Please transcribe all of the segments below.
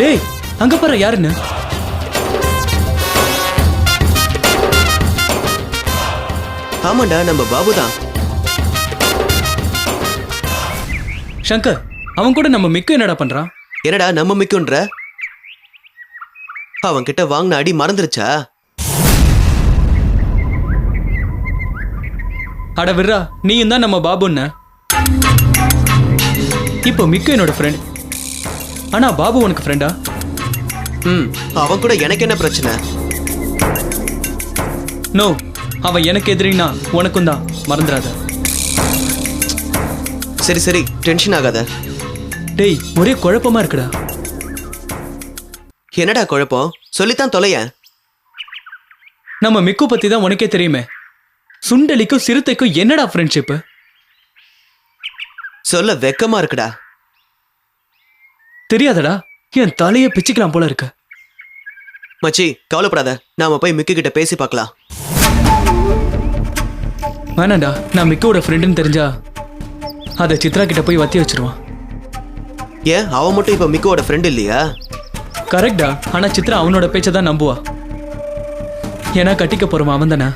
டேய் அங்க பாரு யாருன்னு. ஆமாண்டா நம்ம பாபு தான். சங்கர் அவன் கூட நம்ம மிக்கு என்னடா பண்றான்? என்னடா நம்ம மிக்குன்ற? அவன் கிட்ட வாங்கின அடி மறந்துருச்சா? அட விர்ரா, நீயும் தான் நம்ம பாபுன்னு. இப்போ மிக்கு என்னோட ஃப்ரெண்ட். ஆனா பாபு உனக்கு ஃப்ரெண்டா? அவன் கூட எனக்கு என்ன பிரச்சனை? நோ, அவன் எனக்கு எதிரினா உனக்கும் தான், மறந்துடாத. சரி சரி, டென்ஷன் ஆகாத. டேய் ஒரே குழப்பமா இருக்குடா. என்னடா குழப்பம்? சொல்லித்தான் தொலைய. நம்ம மிக்கு பத்தி தான் உனக்கே தெரியுமே. சுண்டலிக்கும் சிறுத்தைக்கும் என்னடா ஃப்ரெண்ட்ஷிப்? சொல்ல வெக்கமா இருக்குடா. தெரியாதடா, என் தலையை பிச்சுக்கலாம் போல இருக்கு. மச்சி கவலைப்படாத, நாம போய் மிக்கு கிட்ட பேசி பார்க்கலாம். வேணாண்டா, நான் மிக்கோட ஃப்ரெண்டுன்னு தெரிஞ்சா அதை சித்ரா கிட்ட போய் வத்தி வச்சிருவான். ஏன் அவன் மட்டும் இப்ப மிக்கோட ஃப்ரெண்ட் இல்லையா? கரெக்டா, ஆனா சித்ரா அவனோட பேச்சை தான் நம்புவா. ஏன்னா கட்டிக்க போறோம் அவன் தானே.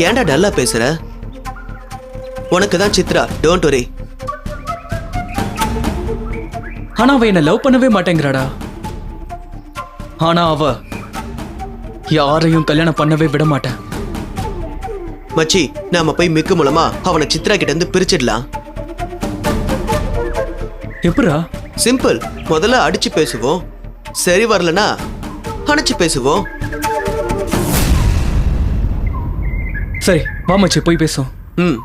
ஏன்டா டல்லா பேசுற? உனக்கு தான் சித்ரா, டோன்ட் வரி. ஆனா அவ என்ன லவ் பண்ணவே மாட்டேங்கிறாடா. ஆனா அவ யாரையும் கல்யாணம் பண்ணவே விட மாட்டேன். மச்சி நாம போய் மிக்கு மூலமா அவனை சித்ரா கிட்ட இருந்து பிரிச்சிடலாம். எப்படா? சிம்பிள். முதல்ல அடிச்சு பேசுவோம், சரி வரலனா அணைச்சு பேசுவோம். சரி வா மச்சி போய் பேசுவோம்.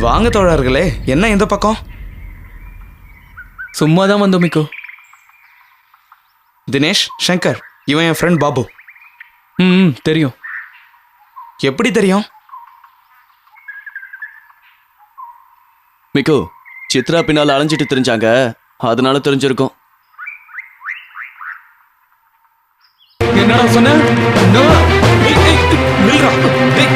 வாங்க தோழர்களே, என்ன இந்த பக்கம்? சும்மா தான் வந்தோம் மிக்கு. தினேஷ், சங்கர், இவன் என் ஃப்ரெண்ட் பாபு. ம் தெரியும். எப்படி தெரியும்? மிக்கு, சித்ரா பின்னால் அலைஞ்சிட்டு தெரிஞ்சாங்க, அதனால தெரிஞ்சிருக்கும். என்னடா சொன்ன? No. ஏய், ஏய், நில்றா. ஏய்.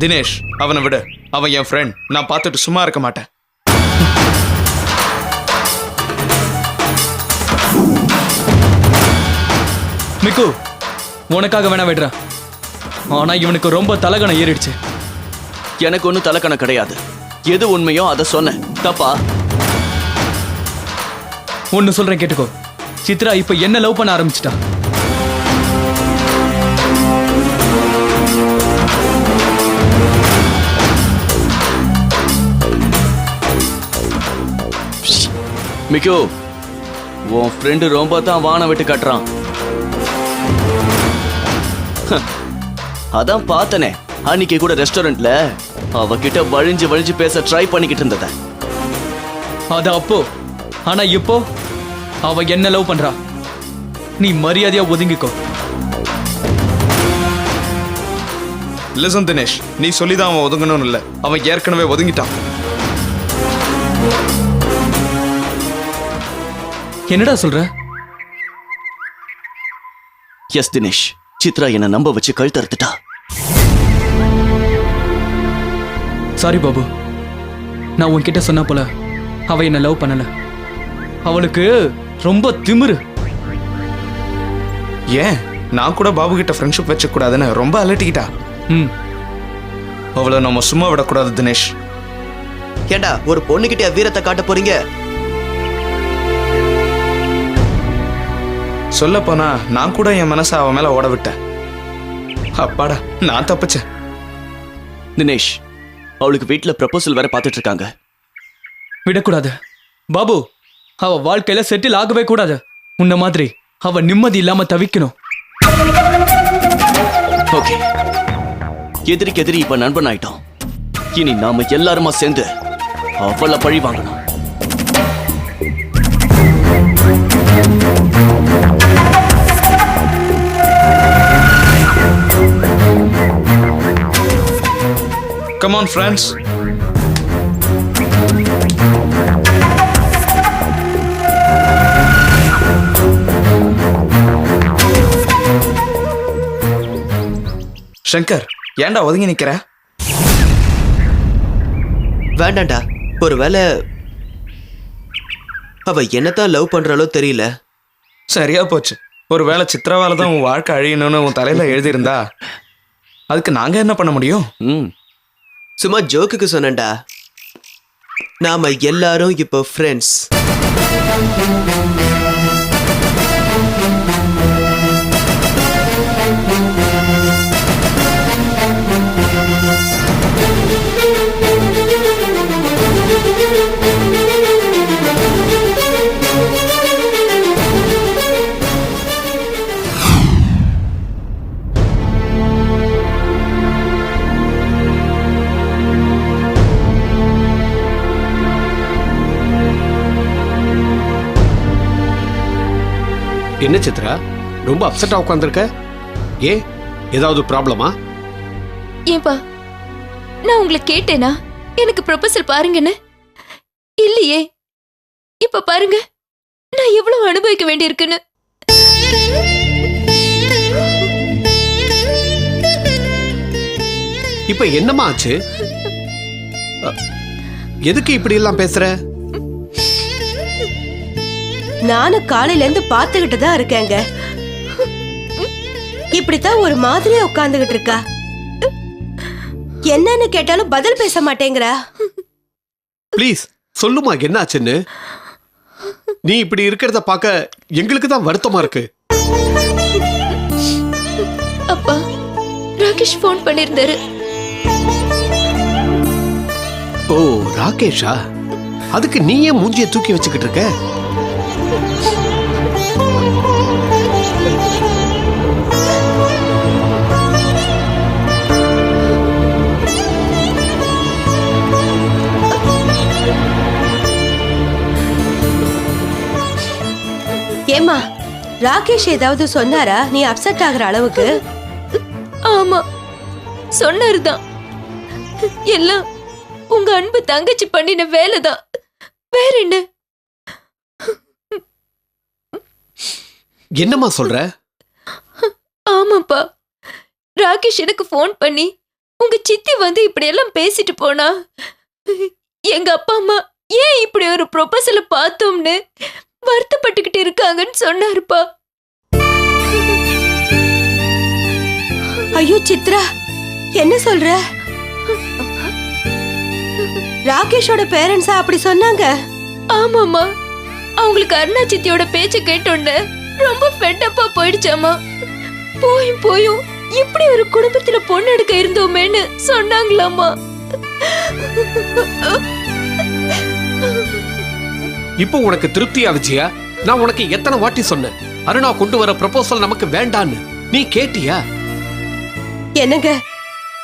தினேஷ், அவனை விடு. அவன் என் ஃப்ரெண்ட். நான் பார்த்துட்டு சும்மா இருக்க மாட்டேன். மிக்கு, உனக்காக வேணா விடுறேன். ஆனா இவனுக்கு ரொம்ப தலகணம் ஏறிடுச்சு. எனக்கு ஒன்றும் தலைக்கணம் கிடையாது. எது உண்மையோ அதை சொன்னேன். தப்பா? ஒன்னு சொல்றேன் கேட்டுக்கோ. சித்ரா இப்ப என்ன லவ் பண்ண ஆரம்பிச்சிட்டா. மிக்கு, உன் ஃப்ரெண்டு ரொம்ப தான் வானம் விட்டு கட்டுறான். அதான் பார்த்தனே அன்னைக்கு கூட ரெஸ்டாரண்ட்ல அவகிட்ட வழிஞ்சு வழிஞ்சு பேச ட்ரை பண்ணிக்கிட்டு இருந்தத. அது அப்போ. ஆனா இப்போ அவ என்ன லவ் பண்றா. நீ மரியாதையா ஒதுங்கிக்கோ. லிசன் தினேஷ், நீ சொல்லிதான் அவன் ஒதுங்கணும்னு இல்லை. அவன் ஏற்கனவே ஒதுங்கிட்டான். என்னடா சொல்ற? எஸ் தினேஷ், சித்ரா என்ன நம்ப வச்சு கழுத்தறுத்துட்டா. சாரி பாபு, நான் உன்கிட்ட சொன்ன போல அவ என்ன லவ் பண்ணல. அவளுக்கு ரொம்ப திமிரு. ஏன்? நான் கூட பாபு கிட்ட ஃப்ரெண்ட்ஷிப் வச்ச கூடாதுன்னு ரொம்ப அலட்டிக்கிட்டா. ம் அவளை நம்ம சும்மா விடக்கூடாது தினேஷ். ஏண்டா ஒரு பொண்ணுகிட்ட வீரத்தை காட்ட போறீங்க? சொல்ல போனா நான் கூட என் மனசை அவன் மேல ஓட விட்டேன். அப்பாடா, நான் தப்பிச்சேன். தினேஷ், அவளுக்கு வீட்டுல ப்ரப்போசல் வேற பார்த்துட்டு இருக்காங்க. விடக்கூடாது பாபு. அவ வாழ்க்கையில செட்டில் ஆகவே கூடாது. உன்ன மாதிரி அவ நிம்மதி இல்லாம தவிக்கணும். ஓகே, எதிரிக்கு எதிரி இப்ப நண்பன் ஆயிட்டோம். இனி நாம எல்லாருமா சேர்ந்து அவளை பழி வாங்கணும். Come on, friends. சங்கர், ஏன்டா ஒதுங்கி நிக்கிற? வேண்டாண்டா. ஒருவேளை அவ என்னத்தான் லவ் பண்றாளோ தெரியல. சரியா போச்சு. ஒருவேளை சித்ராவால தான் உன் வாழ்க்கை அழியணும்னு உன் தலையில எழுதியிருந்தா அதுக்கு நாங்க என்ன பண்ண முடியும்? சும்மா ஜோக்குக்கு சொன்னேன்டா. நாம எல்லாரும் இப்போ ஃப்ரெண்ட்ஸ். என்ன சித்ரா, ரொம்ப அப்செட்டா உட்காந்துருக்க? ஏ, ஏதாவது ப்ராப்ளமா? ஏன்பா நான் உங்களை கேட்டேனா எனக்கு ப்ரொபோசல் பாருங்கன்னு? இல்லையே. இப்ப பாருங்க நான் எவ்வளவு அனுபவிக்க வேண்டியிருக்குன்னு. இப்ப என்னம்மா ஆச்சு? எதுக்கு இப்படி எல்லாம் பேசுற? நானும் காலையில இருந்து பாத்துக்கிட்டு தான் இருக்கேங்க. இப்படித்தான் ஒரு மாதிரியா உட்கார்ந்துகிட்டு இருக்கா. என்னன்னு கேட்டாலும் பதில் பேச மாட்டேங்கிறா. ப்ளீஸ் சொல்லுமா என்ன ஆச்சுன்னு. நீ இப்படி இருக்கிறத பார்க்க எங்களுக்கு தான் வருத்தமா இருக்கு. அப்பா ராகேஷ் ஃபோன் பண்ணிருந்தாரு. ஓ, ராகேஷா? அதுக்கு நீ ஏன் மூஞ்சியை தூக்கி வச்சுக்கிட்டு இருக்க? ஏமா, ராகேஷ் ஏதாவது சொன்னாரா நீ அப்செட் ஆகுற அளவுக்கு? ஆமா சொன்னாருதான். எல்லாம் உங்க அன்பு தங்கச்சி பண்ணின வேலைதான், வேற என்ன? என்னம்மா சொல்ற? ஆமாப்பா, ராகேஷ் எனக்கு ஃபோன் பண்ணி உங்க சித்தி வந்து இப்படி எல்லாம் பேசிட்டு போனா எங்க அப்பா அம்மா ஏன் இப்படி ஒரு ப்ரொபோசலை பார்த்தோம்னு வருத்தப்பட்டுக்கிட்டு இருக்காங்கன்னு சொன்னாருப்பா. ஐயோ சித்ரா, என்ன சொல்ற? ராகேஷோட பேரண்ட்ஸா அப்படி சொன்னாங்க? ஆமாமா, அவங்களுக்கு அருணா சித்தியோட பேச்ச கேட்டோன்னு ரொம்ப ஃபெட்டப்பா போயிடுச்சாமா. போயும் போயும் இப்படி ஒரு குடும்பத்துல பொண்ணு எடுக்க இருந்தோமேன்னு சொன்னாங்களாமா. இப்போ உனக்கு திருப்தியா விஜயா? நான் உனக்கு எத்தனை வாட்டி சொன்னேன் அருணா கொண்டு வர ப்ரொபோசல் நமக்கு வேண்டான்னு. நீ கேட்டியா? என்னங்க,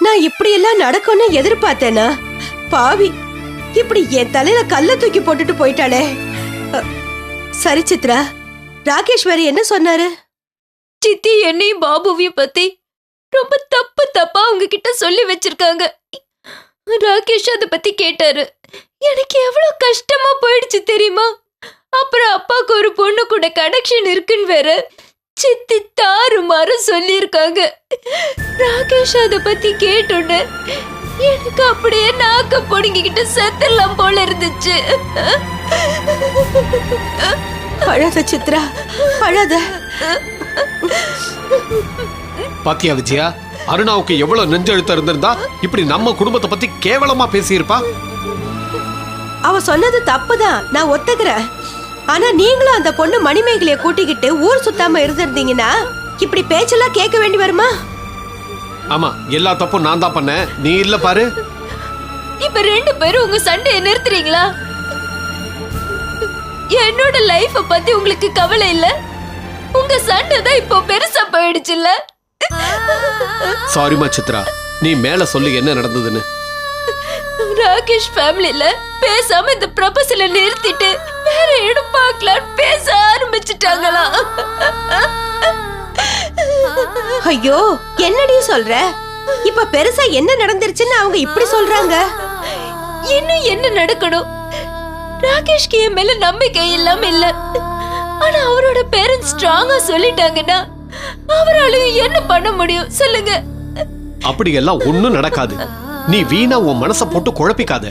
நான் இப்படி எல்லாம் நடக்கும்னு எதிர்பார்த்தேனா? பாவி, இப்படி என் தலையில கல்ல தூக்கி போட்டுட்டு போயிட்டாளே. சரி சித்ரா, ராகேஷ் வேற என்ன சொன்னாரு? சித்தி என்னையும் பாபுவையும் பத்தி ரொம்ப தப்பு தப்பா அவங்க கிட்ட சொல்லி வச்சிருக்காங்க. ராகேஷ் அத பத்தி கேட்டாரு. எனக்கு எவ்வளவு கஷ்டமா போயிடுச்சு தெரியுமா? அப்புறம் அப்பாக்கு ஒரு பொண்ணு கூட கனெக்ஷன் இருக்குன்னு வேற சித்தி தாறுமாறு சொல்லியிருக்காங்க. ராகேஷ் அத பத்தி கேட்டோன்னு எனக்கு அப்படியே நாக்க பொடுங்கிக்கிட்டு செத்தெல்லாம் போல இருந்துச்சு. அழாத சித்ரா, அழாத. பாத்தியா விஜயா, அருணாவுக்கு எவ்வளவு நெஞ்செழுத்தம் இருந்திருந்தா இப்படி நம்ம குடும்பத்தை பத்தி கேவலமா பேசியிருப்பா. அவ சொன்னது தப்புதான், நான் ஒத்துக்கிறேன். ஆனா நீங்களும் அந்த பொண்ணு மணிமேகலைய கூட்டிக்கிட்டு ஊர் சுத்தாம இருந்திருந்தீங்கன்னா இப்படி பேச்செல்லாம் கேட்க வேண்டி வருமா? ஆமா, எல்லா தப்பும் நான் தான் பண்ணேன், நீ இல்ல பாரு. இப்ப ரெண்டு பேரும் உங்க சண்டையை நிறுத்துறீங்களா? என்னோட லைஃப பத்தி உங்களுக்கு கவலை இல்ல? உங்க சண்டை தான் இப்போ பெருசா போயிடுச்சுல்ல? சாரிமா சித்ரா, நீ மேல சொல்லு என்ன நடந்ததுன்னு. ராகேஷ் ஃபேமிலில பேசாம இந்த ப்ரொபோசலை நிறுத்திட்டு வேற இடம் பார்க்கலாம் பேச ஆரம்பிச்சிட்டாங்களா? ஐயோ, என்னடி சொல்ற? இப்ப பெருசா என்ன நடந்துருச்சுன்னு அவங்க இப்படி சொல்றாங்க? இன்னும் என்ன நடக்கணும்? ராகேஷ்க்கு என் மேல நம்பிக்கை இல்லாம இல்ல. ஆனா அவரோட பேரண்ட்ஸ் ஸ்ட்ராங்கா சொல்லிட்டாங்கன்னா அவராலையும் என்ன பண்ண முடியும் சொல்லுங்க? அப்படி எல்லாம் ஒண்ணும் நடக்காது. நீ வீணா உன் மனச போட்டு குழப்பிக்காத.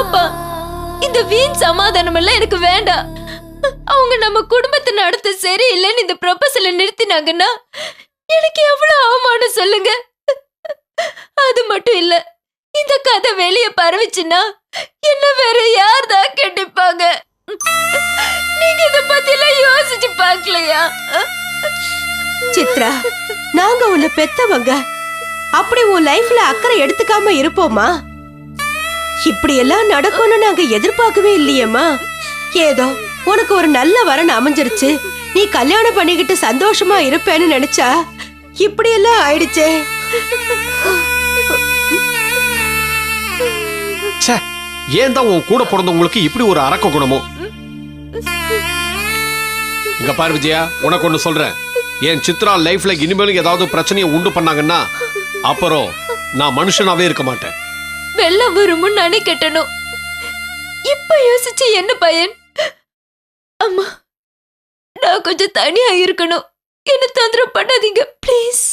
அப்பா, இந்த வீண் சமாதானம் எல்லாம் எனக்கு வேண்டாம். அவங்க நம்ம குடும்பத்தை நடத்த சரியில்லைன்னு இந்த ப்ரொபோசலை நிறுத்தினாங்கன்னா எனக்கு எவ்வளவு அவமானம் சொல்லுங்க. அது மட்டும் இல்ல, இந்த கதை வெளிய பரவிச்சுன்னா என்ன வேற யார் தான் கண்டிப்பாங்க? நீங்க இத பத்தி எல்லாம் யோசிச்சு பார்க்கலையா? சித்ரா, நாங்க உன்னை பெத்தவங்க, அப்படி உன் லைஃப்ல அக்கறை எடுத்துக்காம இருப்போமா? இப்படி எல்லாம் நடக்கும்னு நாங்க எதிர்பார்க்கவே இல்லையேம்மா. ஏதோ உனக்கு ஒரு நல்ல வரன் அமைஞ்சிருச்சு, நீ கல்யாணம் பண்ணிக்கிட்டு சந்தோஷமா இருப்பேன்னு நினைச்சா இப்படி எல்லாம் ஆயிடுச்சே. ச்சே, ஏன் தான் உன் கூட பிறந்தவங்களுக்கு இப்படி ஒரு அரக்க குணமோ? இங்க பாரு விஜயா, உனக்கு ஒண்ணு சொல்றேன். என் சித்ரா லைஃப்ல இனிமேலும் ஏதாவது பிரச்சனையை உண்டு பண்ணாங்கன்னா அப்புறம் நான் மனுஷனாவே இருக்க மாட்டேன். வெள்ளம் வருமுன்னு நானே கட்டணும். இப்ப யோசிச்சு என்ன பயன்? அம்மா, நான் கொஞ்சம் தனியா இருக்கணும். என்ன தொந்தரவு பண்ணாதீங்க ப்ளீஸ்.